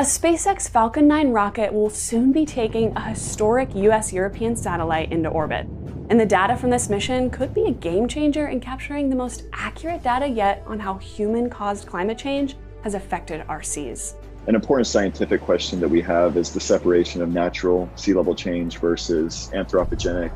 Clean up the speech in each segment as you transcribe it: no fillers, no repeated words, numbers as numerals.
A SpaceX Falcon 9 rocket will soon be taking a historic US-European satellite into orbit. And the data from this mission could be a game changer in capturing the most accurate data yet on how human-caused climate change has affected our seas. An important scientific question that we have is the separation of natural sea level change versus anthropogenic.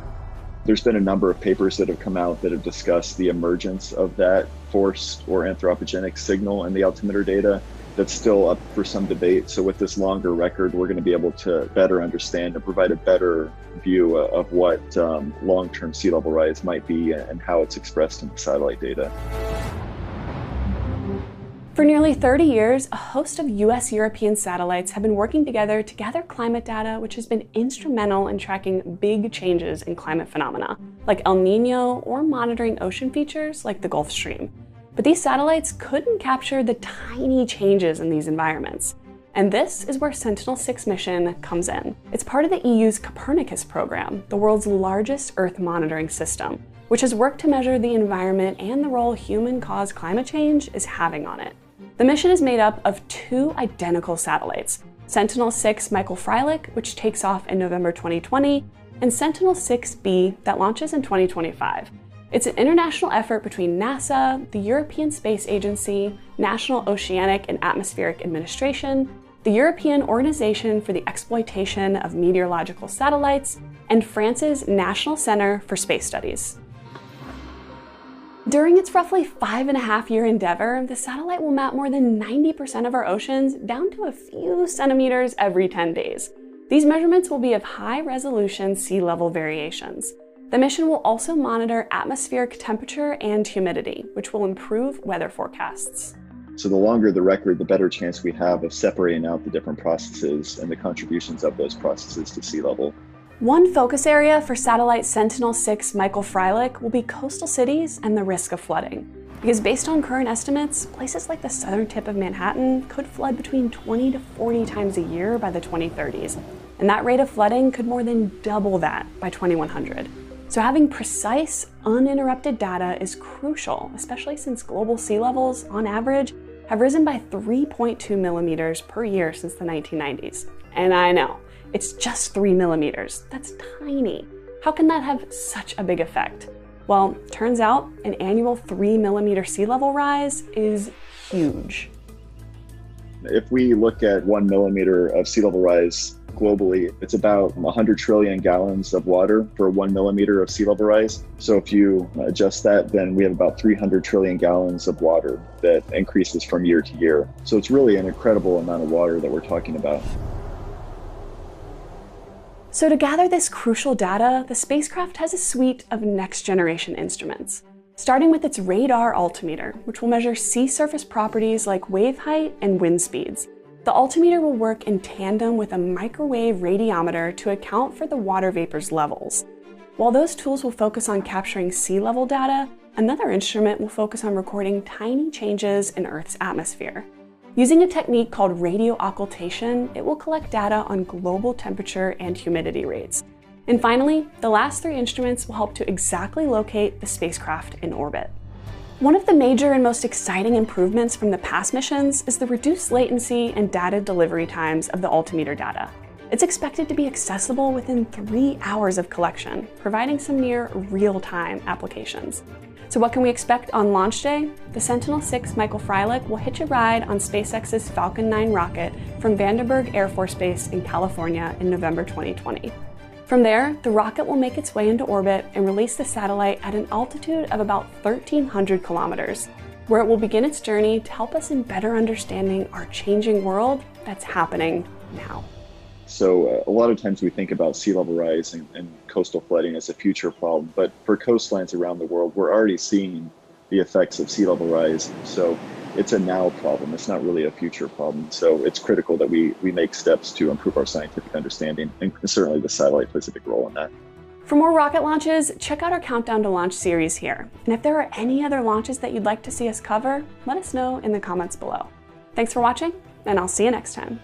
There's been a number of papers that have come out that have discussed the emergence of that forced or anthropogenic signal in the altimeter data. That's still up for some debate. So with this longer record, we're going to be able to better understand and provide a better view of what long-term sea level rise might be and how it's expressed in the satellite data. For nearly 30 years, a host of US-European satellites have been working together to gather climate data, which has been instrumental in tracking big changes in climate phenomena, like El Nino, or monitoring ocean features like the Gulf Stream. But these satellites couldn't capture the tiny changes in these environments. And this is where Sentinel-6 mission comes in. It's part of the EU's Copernicus program, the world's largest Earth monitoring system, which has worked to measure the environment and the role human-caused climate change is having on it. The mission is made up of two identical satellites, Sentinel-6 Michael Freilich, which takes off in November 2020, and Sentinel-6B that launches in 2025. It's an international effort between NASA, the European Space Agency, National Oceanic and Atmospheric Administration, the European Organization for the Exploitation of Meteorological Satellites, and France's National Center for Space Studies. During its roughly 5.5-year endeavor, the satellite will map more than 90% of our oceans down to a few centimeters every 10 days. These measurements will be of high-resolution sea level variations. The mission will also monitor atmospheric temperature and humidity, which will improve weather forecasts. So the longer the record, the better chance we have of separating out the different processes and the contributions of those processes to sea level. One focus area for satellite Sentinel-6 Michael Freilich will be coastal cities and the risk of flooding. Because based on current estimates, places like the southern tip of Manhattan could flood between 20 to 40 times a year by the 2030s. And that rate of flooding could more than double that by 2100. So having precise, uninterrupted data is crucial, especially since global sea levels, on average, have risen by 3.2 millimeters per year since the 1990s. And I know, it's just 3 millimeters. That's tiny. How can that have such a big effect? Well, turns out an annual 3 millimeter sea level rise is huge. If we look at 1 millimeter of sea level rise globally, it's about 100 trillion gallons of water for 1 millimeter of sea level rise. So if you adjust that, then we have about 300 trillion gallons of water that increases from year to year. So it's really an incredible amount of water that we're talking about. So to gather this crucial data, the spacecraft has a suite of next-generation instruments, starting with its radar altimeter, which will measure sea surface properties like wave height and wind speeds. The altimeter will work in tandem with a microwave radiometer to account for the water vapor's levels. While those tools will focus on capturing sea level data, another instrument will focus on recording tiny changes in Earth's atmosphere. Using a technique called radio occultation, it will collect data on global temperature and humidity rates. And finally, the last three instruments will help to exactly locate the spacecraft in orbit. One of the major and most exciting improvements from the past missions is the reduced latency and data delivery times of the altimeter data. It's expected to be accessible within 3 hours of collection, providing some near real-time applications. So what can we expect on launch day? The Sentinel-6 Michael Freilich will hitch a ride on SpaceX's Falcon 9 rocket from Vandenberg Air Force Base in California in November 2020. From there, the rocket will make its way into orbit and release the satellite at an altitude of about 1,300 kilometers, where it will begin its journey to help us in better understanding our changing world that's happening now. So a lot of times we think about sea level rise and coastal flooding as a future problem, but for coastlines around the world, we're already seeing the effects of sea level rise. So it's a now problem. It's not really a future problem. So it's critical that we make steps to improve our scientific understanding, and certainly the satellite plays a big role in that. For more rocket launches, check out our Countdown to Launch series here. And if there are any other launches that you'd like to see us cover, let us know in the comments below. Thanks for watching, and I'll see you next time.